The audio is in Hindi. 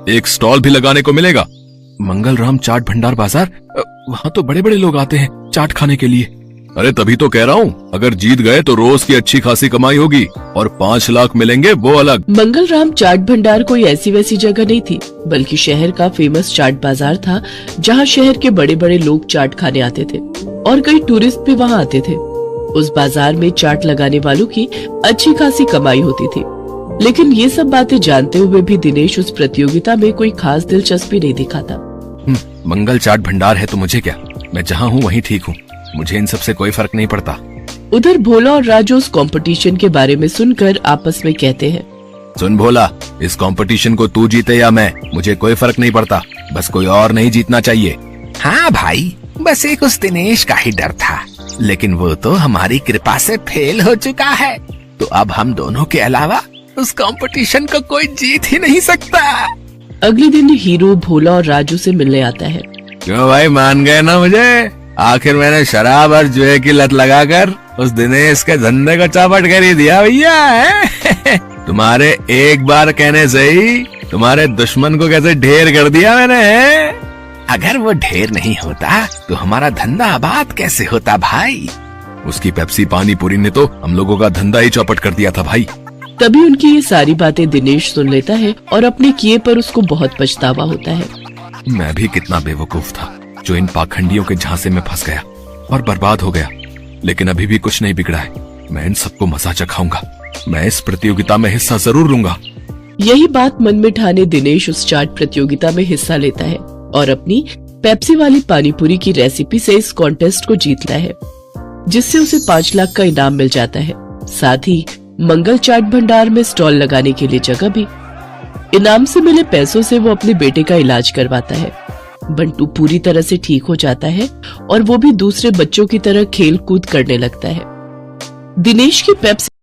एक स्टॉल भी लगाने को मिलेगा। मंगलराम चाट भंडार बाजार, वहाँ तो बड़े बड़े लोग आते हैं चाट खाने के लिए। अरे तभी तो कह रहा हूँ, अगर जीत गए तो रोज की अच्छी खासी कमाई होगी और 5 लाख मिलेंगे वो अलग। मंगलराम चाट भंडार कोई ऐसी वैसी जगह नहीं थी, बल्कि शहर का फेमस चाट बाजार था, जहाँ शहर के बड़े बड़े लोग चाट खाने आते थे और कई टूरिस्ट भी वहाँ आते थे। उस बाजार में चाट लगाने वालों की अच्छी खासी कमाई होती थी, लेकिन ये सब बातें जानते हुए भी दिनेश उस प्रतियोगिता में कोई खास दिलचस्पी नहीं दिखाता। मंगल चाट भंडार है तो मुझे क्या, मैं जहाँ हूँ वहीं ठीक हूँ, मुझे इन सब से कोई फर्क नहीं पड़ता। उधर भोला और राजू उस कंपटीशन के बारे में सुनकर आपस में कहते हैं, सुन भोला, इस कंपटीशन को तू जीते या मैं, मुझे कोई फर्क नहीं पड़ता, बस कोई और नहीं जीतना चाहिए। हाँ भाई, बस एक उस दिनेश का ही डर था, लेकिन वो तो हमारी कृपा से फेल हो चुका है, तो अब हम दोनों के अलावा उस कंपटीशन को कोई जीत ही नहीं सकता। अगले दिन हीरो भोला और राजू से मिलने आता है। क्यों भाई, मान गए ना मुझे? आखिर मैंने शराब और जुए की लत लगाकर उस दिनेश के धंधे को चौपट कर ही दिया भैया। तुम्हारे एक बार कहने से ही तुम्हारे दुश्मन को कैसे ढेर कर दिया मैंने। अगर वो ढेर नहीं होता तो हमारा धंधा आबाद कैसे होता भाई? उसकी पेप्सी पानी पूरी ने तो हम लोगों का धंधा ही चौपट कर दिया था भाई। तभी उनकी ये सारी बातें दिनेश सुन लेता है और अपने किए पर उसको बहुत पछतावा होता है। मैं भी कितना बेवकूफ था जो इन पाखंडियों के झांसे में फंस गया और बर्बाद हो गया, लेकिन अभी भी कुछ नहीं बिगड़ा है। मैं इन सबको मजा चखाऊंगा, मैं इस प्रतियोगिता में हिस्सा जरूर लूंगा। यही बात मन में ठाने दिनेश उस चाट प्रतियोगिता में हिस्सा लेता है और अपनी पेप्सी वाली पानीपुरी की रेसिपी से इस कॉन्टेस्ट को जीतता है, जिससे उसे 5 लाख का इनाम मिल जाता है। साथ ही मंगल चाट भंडार में स्टॉल लगाने के लिए जगह भी। इनाम से मिले पैसों से वो अपने बेटे का इलाज करवाता है। बंटू पूरी तरह से ठीक हो जाता है और वो भी दूसरे बच्चों की तरह खेल कूद करने लगता है। दिनेश की पेप्सी